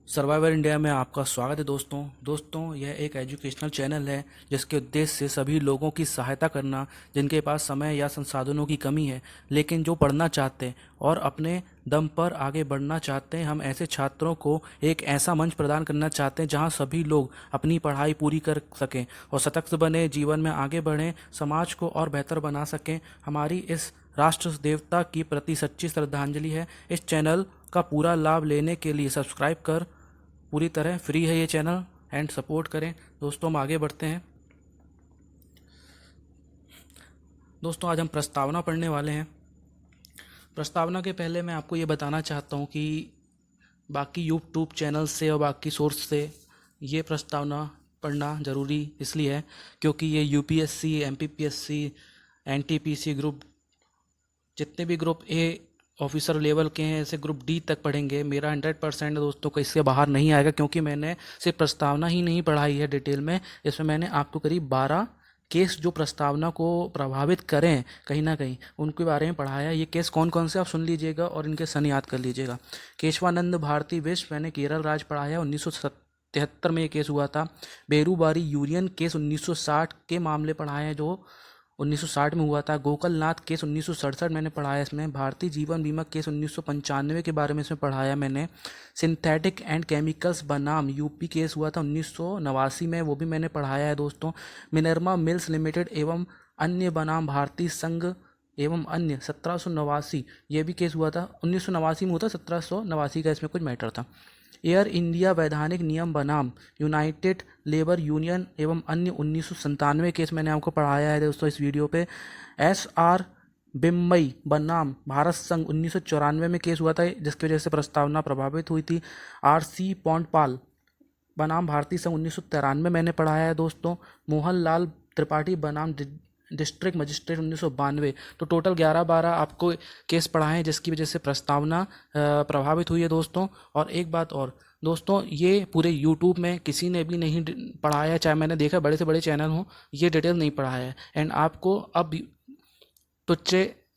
Survivor India में आपका स्वागत है दोस्तों यह एक एजुकेशनल चैनल है जिसके उद्देश्य से सभी लोगों की सहायता करना जिनके पास समय या संसाधनों की कमी है लेकिन जो पढ़ना चाहते हैं और अपने दम पर आगे बढ़ना चाहते हैं। हम ऐसे छात्रों को एक ऐसा मंच प्रदान करना चाहते हैं जहां सभी लोग अपनी पढ़ाई पूरी कर सकें और सशक्त बने, जीवन में आगे बढ़ें, समाज को और बेहतर बना सकें। हमारी इस राष्ट्र देवता की प्रति सच्ची श्रद्धांजलि है। इस चैनल का पूरा लाभ लेने के लिए सब्सक्राइब कर, पूरी तरह फ्री है ये चैनल, एंड सपोर्ट करें। दोस्तों हम आगे बढ़ते हैं। दोस्तों आज हम प्रस्तावना पढ़ने वाले हैं। प्रस्तावना के पहले मैं आपको ये बताना चाहता हूँ कि बाकी यूट्यूब चैनल से और बाकी सोर्स से ये प्रस्तावना पढ़ना ज़रूरी इसलिए है क्योंकि ये यूपीएससी, एमपीपीएससी, एनटीपीसी ग्रुप, जितने भी ग्रुप ए ऑफिसर लेवल के हैं, ऐसे ग्रुप डी तक पढ़ेंगे। मेरा 100% दोस्तों को इससे बाहर नहीं आएगा क्योंकि मैंने सिर्फ प्रस्तावना ही नहीं पढ़ाई है डिटेल में। इसमें मैंने आपको करीब 12 केस जो प्रस्तावना को प्रभावित करें कहीं ना कहीं उनके बारे में पढ़ाया। ये केस कौन कौन से आप सुन लीजिएगा और इनके सन याद कर लीजिएगा। केशवानंद भारती विश्व, मैंने केरल राज्य पढ़ाया, 1973 में ये केस हुआ था। बेरूबारी यूनियन केस 1960 के मामले पढ़ाए हैं जो 1960 में हुआ था। गोकलनाथ केस 1967 मैंने पढ़ाया इसमें। भारतीय जीवन बीमा केस 1995 के बारे में इसमें पढ़ाया मैंने। सिंथेटिक एंड केमिकल्स बनाम यूपी केस हुआ था 1989 में, वो भी मैंने पढ़ाया है दोस्तों। मिनर्मा मिल्स लिमिटेड एवं अन्य बनाम भारतीय संघ एवं अन्य 1789, ये भी केस हुआ था। 1989 में हुआ था, 1789 का इसमें कुछ मैटर था। एयर इंडिया वैधानिक नियम बनाम यूनाइटेड लेबर यूनियन एवं अन्य 1997 केस मैंने आपको पढ़ाया है दोस्तों इस वीडियो पे। SR बिम्बई बनाम भारत संघ 1994 में केस हुआ था जिसकी वजह से प्रस्तावना प्रभावित हुई थी। RC पौंडपाल बनाम भारतीय संघ 1993 मैंने पढ़ाया है दोस्तों। मोहनलाल त्रिपाठी बनाम डिस्ट्रिक्ट मजिस्ट्रेट 1992। तो टोटल 11-12 आपको केस पढ़ाए हैं जिसकी वजह से प्रस्तावना प्रभावित हुई है दोस्तों। और एक बात और दोस्तों, ये पूरे यूट्यूब में किसी ने भी नहीं पढ़ाया है, चाहे मैंने देखा बड़े से बड़े चैनल हों, ये डिटेल नहीं पढ़ाया है। एंड आपको अब तुच्छ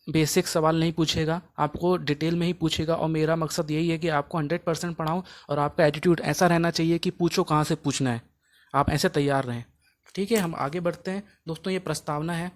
बेसिक सवाल नहीं पूछेगा, आपको डिटेल में ही पूछेगा। और मेरा मकसद यही है कि आपको 100% पढ़ाऊँ और आपका एटीट्यूड ऐसा रहना चाहिए कि पूछो कहाँ से पूछना है, आप ऐसे तैयार रहें। ठीक है, हम आगे बढ़ते हैं दोस्तों। ये प्रस्तावना है,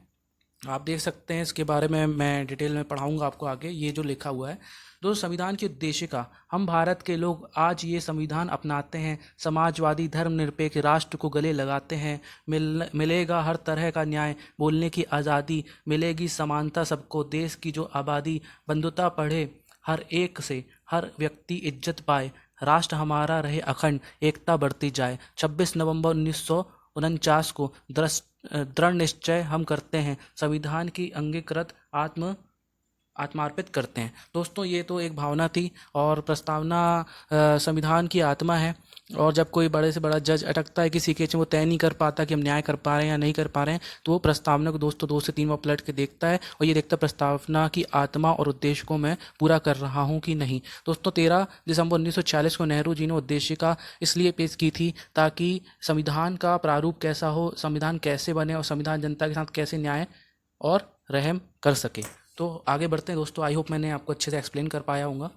आप देख सकते हैं, इसके बारे में मैं डिटेल में पढ़ाऊंगा आपको आगे। ये जो लिखा हुआ है दोस्तों, संविधान की उद्देशिका। हम भारत के लोग आज ये संविधान अपनाते हैं, समाजवादी धर्मनिरपेक्ष राष्ट्र को गले लगाते हैं। मिलेगा हर तरह का न्याय, बोलने की आज़ादी, मिलेगी समानता सबको, देश की जो आबादी, बंधुता बढ़े हर एक से, हर व्यक्ति इज्जत पाए, राष्ट्र हमारा रहे अखंड, एकता बढ़ती जाए। 26 नवंबर 1949 को दृढ़ निश्चय हम करते हैं, संविधान की अंगीकृत आत्मार्पित करते हैं। दोस्तों ये तो एक भावना थी और प्रस्तावना संविधान की आत्मा है। और जब कोई बड़े से बड़ा जज अटकता है किसी केस में, वो तय नहीं कर पाता कि हम न्याय कर पा रहे हैं या नहीं कर पा रहे हैं, तो वो प्रस्तावना को दोस्तों 2 से 3 बार पलट के देखता है और ये देखता है प्रस्तावना की आत्मा और उद्देश्य को मैं पूरा कर रहा हूँ कि नहीं। दोस्तों 13 दिसंबर 1940 को नेहरू जी ने उद्देशिका इसलिए पेश की थी ताकि संविधान का प्रारूप कैसा हो, संविधान कैसे बने और संविधान जनता के साथ कैसे न्याय और रहम कर सके। तो आगे बढ़ते हैं दोस्तों। आई होप मैंने आपको अच्छे से एक्सप्लेन कर पाया हूँगा।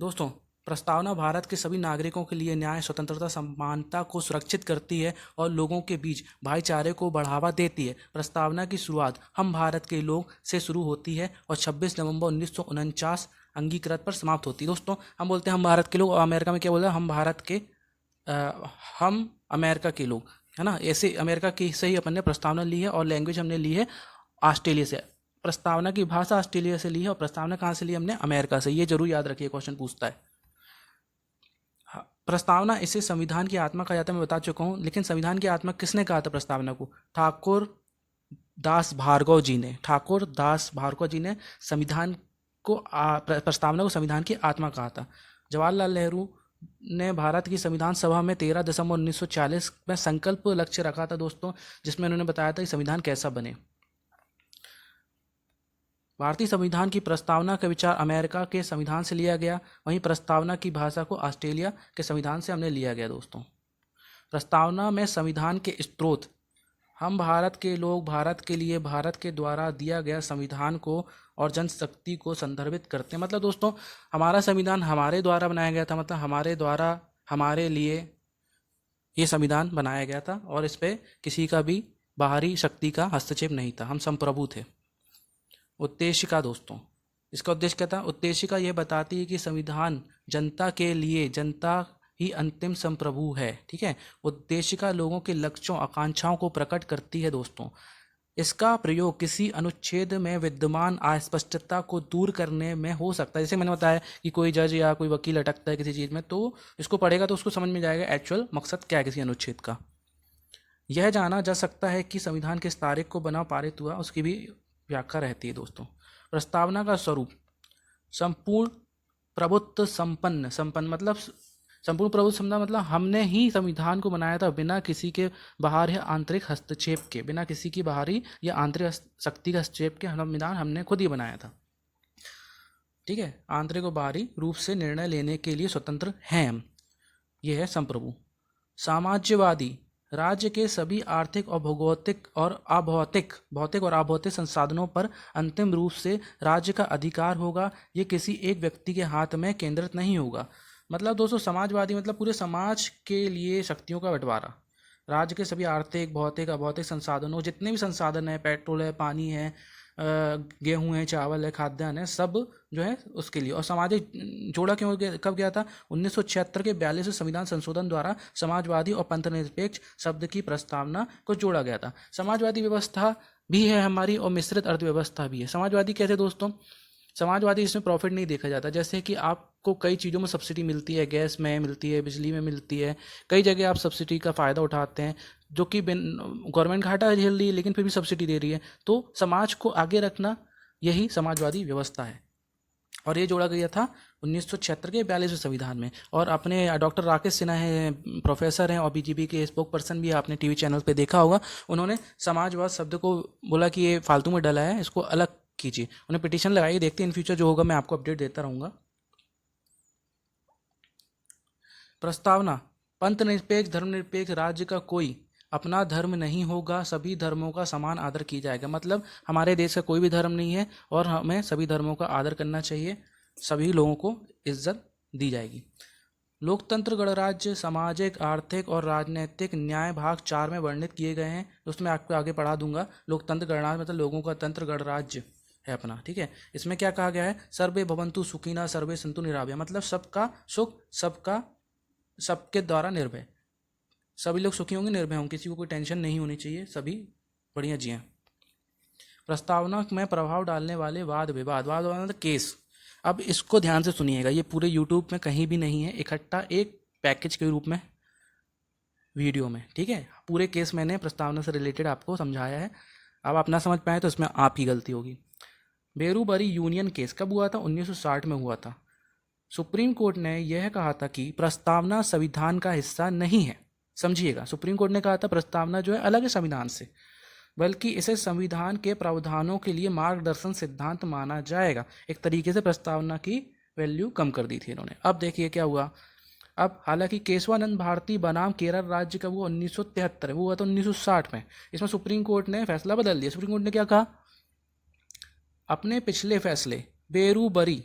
दोस्तों प्रस्तावना भारत के सभी नागरिकों के लिए न्याय, स्वतंत्रता, समानता को सुरक्षित करती है और लोगों के बीच भाईचारे को बढ़ावा देती है। प्रस्तावना की शुरुआत हम भारत के लोग से शुरू होती है और 26 नवंबर 1949 अंगीकृत पर समाप्त होती है। दोस्तों हम बोलते हैं हम भारत के लोग, और अमेरिका में क्या बोलते हैं, हम भारत के हम अमेरिका के लोग, है ना। ऐसे अमेरिका की से ही अपन ने प्रस्तावना ली है और लैंग्वेज हमने ली है ऑस्ट्रेलिया से। प्रस्तावना की भाषा ऑस्ट्रेलिया से ली है और प्रस्तावना कहाँ से ली हमने, अमेरिका से। ये जरूर याद रखिए, क्वेश्चन पूछता है। प्रस्तावना इसे संविधान की आत्मा कहा जाता है, मैं बता चुका हूँ। लेकिन संविधान की आत्मा किसने कहा था प्रस्तावना को? ठाकुर दास भार्गव जी ने। ठाकुर दास भार्गव जी ने संविधान को प्रस्तावना को संविधान की आत्मा कहा था। जवाहरलाल नेहरू ने भारत की संविधान सभा में 13 दिसंबर 1940 में संकल्प लक्ष्य रखा था दोस्तों, जिसमें उन्होंने बताया था कि संविधान कैसा बने। भारतीय संविधान की प्रस्तावना का विचार अमेरिका के संविधान से लिया गया, वहीं प्रस्तावना की भाषा को ऑस्ट्रेलिया के संविधान से हमने लिया गया दोस्तों। प्रस्तावना में संविधान के स्रोत हम भारत के लोग भारत के लिए भारत के द्वारा दिया गया संविधान को और जनशक्ति को संदर्भित करते हैं। मतलब दोस्तों, हमारा संविधान हमारे द्वारा बनाया गया था, मतलब हमारे द्वारा हमारे लिए ये संविधान बनाया गया था और इस पे किसी का भी बाहरी शक्ति का हस्तक्षेप नहीं था, हम संप्रभु थे। उद्देशिका दोस्तों, इसका उद्देश्य क्या था? उद्देशिका यह बताती है कि संविधान जनता के लिए, जनता ही अंतिम संप्रभु है। ठीक है, उद्देशिका लोगों के लक्ष्यों आकांक्षाओं को प्रकट करती है दोस्तों। इसका प्रयोग किसी अनुच्छेद में विद्यमान अस्पष्टता को दूर करने में हो सकता है। जैसे मैंने बताया कि कोई जज या कोई वकील अटकता है किसी चीज़ में, तो इसको पढ़ेगा तो उसको समझ में जाएगा एक्चुअल मकसद क्या है किसी अनुच्छेद का। यह जाना जा सकता है कि संविधान किस तारीख को बना पारित हुआ, उसकी भी व्याख्या रहती है दोस्तों। प्रस्तावना का स्वरूप संपूर्ण प्रभुत्व संपन्न, संपन्न मतलब संपूर्ण प्रभुत्व संपन्न मतलब हमने ही संविधान को बनाया था बिना किसी के बाहर या आंतरिक हस्तक्षेप के, बिना किसी की बाहरी या आंतरिक शक्ति का हस्तक्षेप के संविधान हमने खुद ही बनाया था। ठीक है, आंतरिक और बाहरी रूप से निर्णय लेने के लिए स्वतंत्र हैं हम। यह है संप्रभु। साम्राज्यवादी राज्य के सभी आर्थिक और भौतिक और अभौतिक संसाधनों पर अंतिम रूप से राज्य का अधिकार होगा। ये किसी एक व्यक्ति के हाथ में केंद्रित नहीं होगा। मतलब दोस्तों, समाजवादी मतलब पूरे समाज के लिए शक्तियों का बंटवारा। राज्य के सभी आर्थिक, भौतिक, अभौतिक संसाधनों, जितने भी संसाधन है, पेट्रोल है, पानी है, गेहूं है, चावल है, खाद्यान्न है, सब जो है उसके लिए। और सामाजिक जोड़ा क्यों गया, कब गया था? 1976 के 42वें संविधान संशोधन द्वारा समाजवादी और पंथनिरपेक्ष शब्द की प्रस्तावना को जोड़ा गया था। समाजवादी व्यवस्था भी है हमारी और मिश्रित अर्थव्यवस्था भी है। समाजवादी कैसे दोस्तों? समाजवादी इसमें प्रॉफिट नहीं देखा जाता। जैसे कि आपको कई चीज़ों में सब्सिडी मिलती है, गैस में मिलती है, बिजली में मिलती है, कई जगह आप सब्सिडी का फ़ायदा उठाते हैं, जो कि गवर्नमेंट घाटा झेल रही है लेकिन फिर भी सब्सिडी दे रही है। तो समाज को आगे रखना यही समाजवादी व्यवस्था है। और ये जोड़ा गया था 1976 के 42वें संविधान में। और अपने डॉक्टर राकेश सिन्हा हैं, प्रोफेसर हैं और बीजेपी के स्पोक पर्सन भी आपने टीवी चैनल पे देखा होगा। उन्होंने समाजवाद शब्द को बोला कि ये फालतू में डला है, इसको अलग कीजिए। उन्हें पिटीशन लगाई। देखते हैं इन फ्यूचर जो होगा मैं आपको अपडेट देता रहूँगा। प्रस्तावना, पंथनिरपेक्ष धर्मनिरपेक्ष राज्य का कोई अपना धर्म नहीं होगा, सभी धर्मों का समान आदर किया जाएगा। मतलब हमारे देश का कोई भी धर्म नहीं है और हमें सभी धर्मों का आदर करना चाहिए, सभी लोगों को इज्जत दी जाएगी। लोकतंत्र गणराज्य सामाजिक, आर्थिक और राजनीतिक न्याय भाग 4 में वर्णित किए गए हैं। दोस्तों मैं आपको आगे पढ़ा दूंगा। लोकतंत्र गणराज्य मतलब लोगों का तंत्र, गणराज्य है अपना। ठीक है, इसमें क्या कहा गया है? सर्वे भवन्तु सुखिनः सर्वे सन्तु निरामया, मतलब सबका सुख, सबके द्वारा निर्भय, सभी लोग सुखी होंगे, निर्भय होंगे, किसी को कोई टेंशन नहीं होनी चाहिए, सभी बढ़िया जिएं। प्रस्तावना में प्रभाव डालने वाले वाद विवाद मतलब केस। अब इसको ध्यान से सुनिएगा, ये पूरे यूट्यूब में कहीं भी नहीं है, इकट्ठा एक पैकेज के रूप में वीडियो में। ठीक है, पूरे केस मैंने प्रस्तावना से रिलेटेड आपको समझाया है। अब आप ना समझ पाए तो इसमें आप ही गलती होगी। बेरूबरी यूनियन केस कब हुआ था? 1960 में हुआ था। सुप्रीम कोर्ट ने यह कहा था कि प्रस्तावना संविधान का हिस्सा नहीं है। समझिएगा, सुप्रीम कोर्ट ने कहा था प्रस्तावना जो है अलग है संविधान से, बल्कि इसे संविधान के प्रावधानों के लिए मार्गदर्शन सिद्धांत माना जाएगा। एक तरीके से प्रस्तावना की वैल्यू कम कर दी थी इन्होंने। अब देखिए क्या हुआ। अब हालांकि केशवानंद भारती बनाम केरल राज्य का वो 1973 वो हुआ था 1960 में। इसमें सुप्रीम कोर्ट ने फैसला बदल दिया। सुप्रीम कोर्ट ने क्या कहा? अपने पिछले फैसले बेरूबरी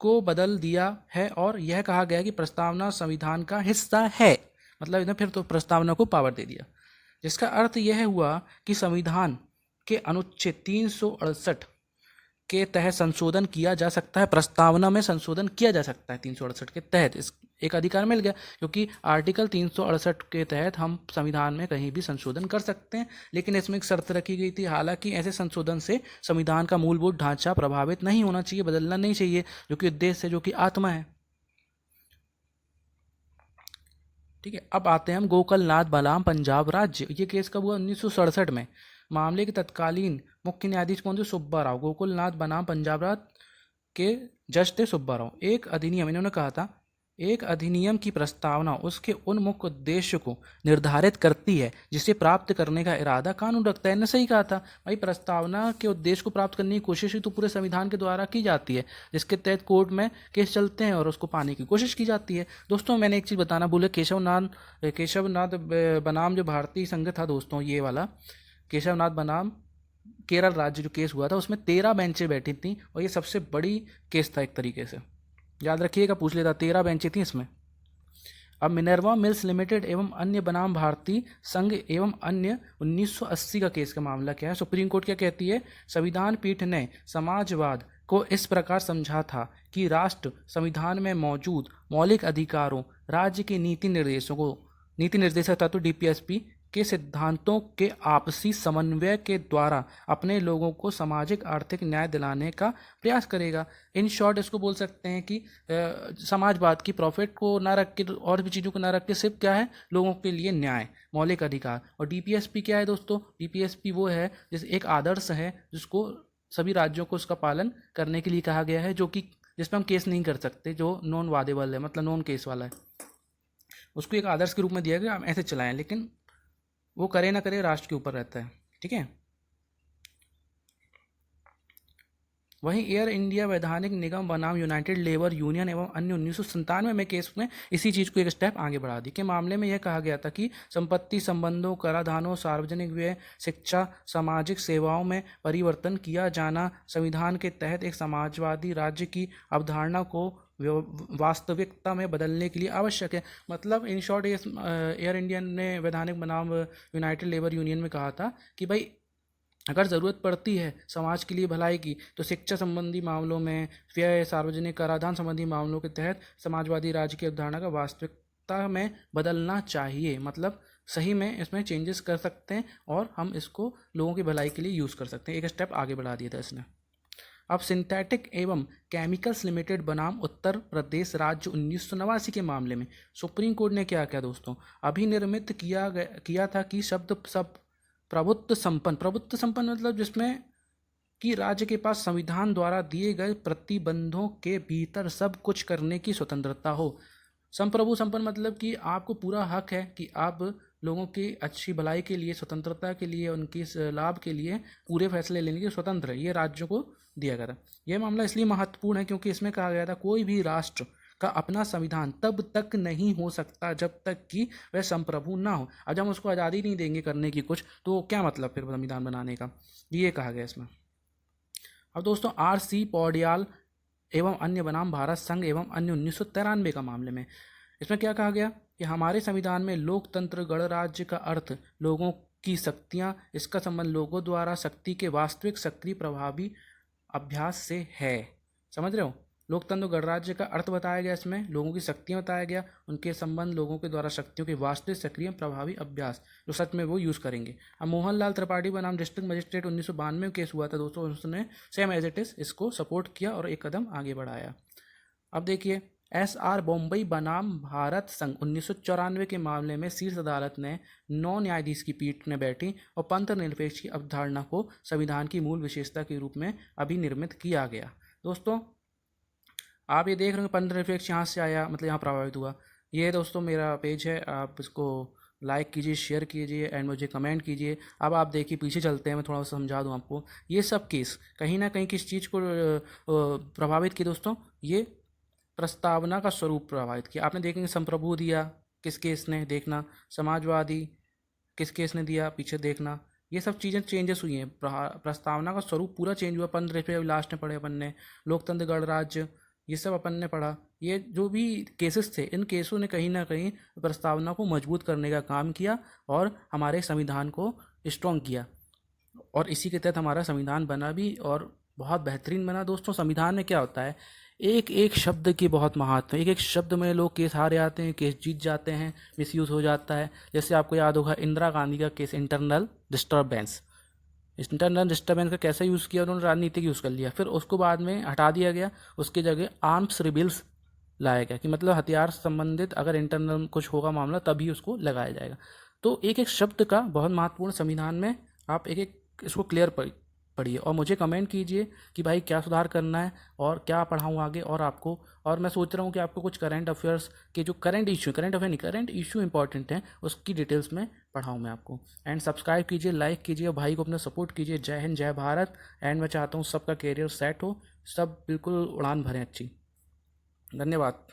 को बदल दिया है और यह कहा गया कि प्रस्तावना संविधान का हिस्सा है। मतलब इन्होंने फिर तो प्रस्तावना को पावर दे दिया, जिसका अर्थ यह हुआ कि संविधान के अनुच्छेद 368 के तहत संशोधन किया जा सकता है। प्रस्तावना में संशोधन किया जा सकता है 368 के तहत, इस एक अधिकार मिल गया, क्योंकि आर्टिकल 368 के तहत हम संविधान में कहीं भी संशोधन कर सकते हैं। लेकिन इसमें एक शर्त रखी गई थी, हालांकि ऐसे संशोधन से संविधान का मूलभूत ढांचा प्रभावित नहीं होना चाहिए, बदलना नहीं चाहिए, जो कि उद्देश्य है, जो कि आत्मा है। ठीक है, अब आते हैं हम गोकलनाथ बलाम पंजाब राज्य। ये केस कब हुआ? 1967 में। मामले के तत्कालीन मुख्य न्यायाधीश कौन थे? सुब्बा राव। गोकुलनाथ बनाम पंजाब राज्य के जज थे सुब्बा राव। एक अधिनियम, इन्होंने कहा था एक अधिनियम की प्रस्तावना उसके उन मुख्य उद्देश्य को निर्धारित करती है जिसे प्राप्त करने का इरादा कानून रखता है। इन्होंने सही कहा था भाई, प्रस्तावना के उद्देश्य को प्राप्त करने की कोशिश ही तो पूरे संविधान के द्वारा की जाती है, जिसके तहत कोर्ट में केस चलते हैं और उसको पाने की कोशिश की जाती है। दोस्तों मैंने एक चीज़ बताना भूले, केशवनाथ बनाम जो भारतीय संघ था दोस्तों, ये वाला केशवनाथ बनाम केरल राज्य जो केस हुआ था उसमें 13 बेंचें बैठी थी और ये सबसे बड़ी केस था एक तरीके से, याद रखिएगा, पूछ लेता, 13 बेंचें थी इसमें। अब मिनर्वा मिल्स लिमिटेड एवं अन्य बनाम भारतीय संघ एवं अन्य 1980 का केस का मामला क्या है। सुप्रीम कोर्ट क्या कहती है, संविधान पीठ ने समाजवाद को इस प्रकार समझा था कि राष्ट्र संविधान में मौजूद मौलिक अधिकारों, राज्य के नीति निर्देशक तत्व डीपीएसपी के सिद्धांतों के आपसी समन्वय के द्वारा अपने लोगों को सामाजिक आर्थिक न्याय दिलाने का प्रयास करेगा। इन शॉर्ट इसको बोल सकते हैं कि समाजवाद की प्रॉफिट को ना रख के और भी चीज़ों को ना रख के सिर्फ क्या है, लोगों के लिए न्याय, मौलिक अधिकार। और डीपीएसपी क्या है दोस्तों, डीपीएसपी वो है जिस एक आदर्श है जिसको सभी राज्यों को उसका पालन करने के लिए कहा गया है, जो कि जिसमें हम केस नहीं कर सकते, जो नॉन वादेबल है, मतलब नॉन केस वाला है, उसको एक आदर्श के रूप में दिया गया, हम ऐसे चलाएं, लेकिन वो करे ना करे राष्ट्र के ऊपर रहता है। ठीक है। वहीं एयर इंडिया वैधानिक निगम बनाम यूनाइटेड लेबर यूनियन एवं अन्य 1997 में केस में इसी चीज़ को एक स्टेप आगे बढ़ा दी। के मामले में यह कहा गया था कि संपत्ति संबंधों, कराधानों, सार्वजनिक व्यय, शिक्षा, सामाजिक सेवाओं में परिवर्तन किया जाना संविधान के तहत एक समाजवादी राज्य की अवधारणा को वास्तविकता में बदलने के लिए आवश्यक है। मतलब इन शॉर्ट एयर इंडिया ने वैधानिक बनाम यूनाइटेड लेबर यूनियन में कहा था कि भाई अगर ज़रूरत पड़ती है समाज के लिए भलाई की तो शिक्षा संबंधी मामलों में, व्यय, सार्वजनिक कराधान संबंधी मामलों के तहत समाजवादी राज्य की अवधारणा का वास्तविकता में बदलना चाहिए। मतलब सही में इसमें चेंजेस कर सकते हैं और हम इसको लोगों की भलाई के लिए यूज़ कर सकते हैं। एक स्टेप आगे बढ़ा दिया था इसने। अब सिंथेटिक एवं केमिकल्स लिमिटेड बनाम उत्तर प्रदेश राज्य 1989 के मामले में सुप्रीम कोर्ट ने क्या किया दोस्तों, अभिनिर्मित किया था कि शब्द सब प्रभुत्व संपन्न मतलब जिसमें कि राज्य के पास संविधान द्वारा दिए गए प्रतिबंधों के भीतर सब कुछ करने की स्वतंत्रता हो। संप्रभु संपन्न मतलब कि आपको पूरा हक है कि आप लोगों की अच्छी भलाई के लिए, स्वतंत्रता के लिए, उनकी लाभ के लिए पूरे फैसले लेने के स्वतंत्र है, ये राज्यों को दिया गया था। यह मामला इसलिए महत्वपूर्ण है क्योंकि इसमें कहा गया था कोई भी राष्ट्र का अपना संविधान तब तक नहीं हो सकता जब तक कि वह संप्रभु ना हो। अब जब हम उसको आज़ादी नहीं देंगे करने की कुछ, तो क्या मतलब फिर संविधान बनाने का, ये कहा गया इसमें। अब दोस्तों आर.सी. पौड्याल एवं अन्य बनाम भारत संघ एवं अन्य 1993 का मामले में इसमें क्या कहा गया कि हमारे संविधान में लोकतंत्र गणराज्य का अर्थ लोगों की शक्तियाँ, इसका संबंध लोगों द्वारा शक्ति के वास्तविक सक्रिय प्रभावी अभ्यास से है। समझ रहे हो, लोकतंत्र गणराज्य का अर्थ बताया गया, इसमें लोगों की शक्तियाँ बताया गया, उनके संबंध लोगों के द्वारा शक्तियों के वास्तविक सक्रिय प्रभावी अभ्यास जो सच में वो यूज़ करेंगे। अब मोहनलाल त्रिपाठी बनाम डिस्ट्रिक्ट मजिस्ट्रेट 1992 में केस हुआ था दोस्तों, उसने सेम एज इट इज़ इसको सपोर्ट किया और एक कदम आगे बढ़ाया। अब देखिए एस.आर. बॉम्बई बनाम भारत संघ 1994 के मामले में शीर्ष अदालत ने 9 न्यायाधीश की पीठ में बैठी और पंथ निरपेक्ष की अवधारणा को संविधान की मूल विशेषता के रूप में अभिनिर्मित किया गया। दोस्तों आप ये देख रहे हो पंथ निरपेक्ष यहाँ से आया, मतलब यहाँ प्रभावित हुआ। ये दोस्तों मेरा पेज है, आप इसको लाइक कीजिए, शेयर कीजिए एंड मुझे कमेंट कीजिए। अब आप देखिए पीछे चलते हैं, मैं थोड़ा सा समझा दूँ आपको। ये सब केस कहीं ना कहीं किस चीज़ को प्रभावित किया दोस्तों, ये प्रस्तावना का स्वरूप प्रभावित किया। आपने देखेंगे संप्रभु दिया किस केस ने, देखना, समाजवादी किस केस ने दिया, पीछे देखना, ये सब चीज़ें चेंजेस हुई हैं। प्रस्तावना का स्वरूप पूरा चेंज हुआ। पंथ निरपेक्ष लास्ट में पढ़े अपन ने, लोकतंत्र गणराज्य, ये सब अपन ने पढ़ा। ये जो भी केसेस थे, इन केसों ने कहीं ना कहीं प्रस्तावना को मजबूत करने का काम किया और हमारे संविधान को स्ट्रॉन्ग किया, और इसी के तहत हमारा संविधान बना भी और बहुत बेहतरीन बना। दोस्तों संविधान में क्या होता है, एक एक शब्द की बहुत महत्व है। एक एक शब्द में लोग केस हारे आते हैं, केस जीत जाते हैं, मिसयूज़ हो जाता है। जैसे आपको याद होगा इंदिरा गांधी का केस, इंटरनल डिस्टर्बेंस का कैसे यूज़ किया उन्होंने, राजनीतिक यूज़ कर लिया, फिर उसको बाद में हटा दिया गया, उसकी जगह आर्म्स रिबिल्स लाया गया कि मतलब हथियार संबंधित अगर इंटरनल कुछ होगा मामला तभी उसको लगाया जाएगा। तो एक एक शब्द का बहुत महत्वपूर्ण संविधान में, आप एक एक इसको क्लियर पढ़िए और मुझे कमेंट कीजिए कि भाई क्या सुधार करना है और क्या पढ़ाऊँ आगे। और आपको, और मैं सोच रहा हूँ कि आपको कुछ करंट अफेयर्स के जो करंट इशू इंपॉर्टेंट हैं उसकी डिटेल्स में पढ़ाऊँ मैं आपको। एंड सब्सक्राइब कीजिए, लाइक कीजिए, भाई को अपना सपोर्ट कीजिए। जय हिंद, जय भारत। एंड मैं चाहता हूँ सबका कैरियर सेट हो, सब बिल्कुल उड़ान भरें अच्छी। धन्यवाद।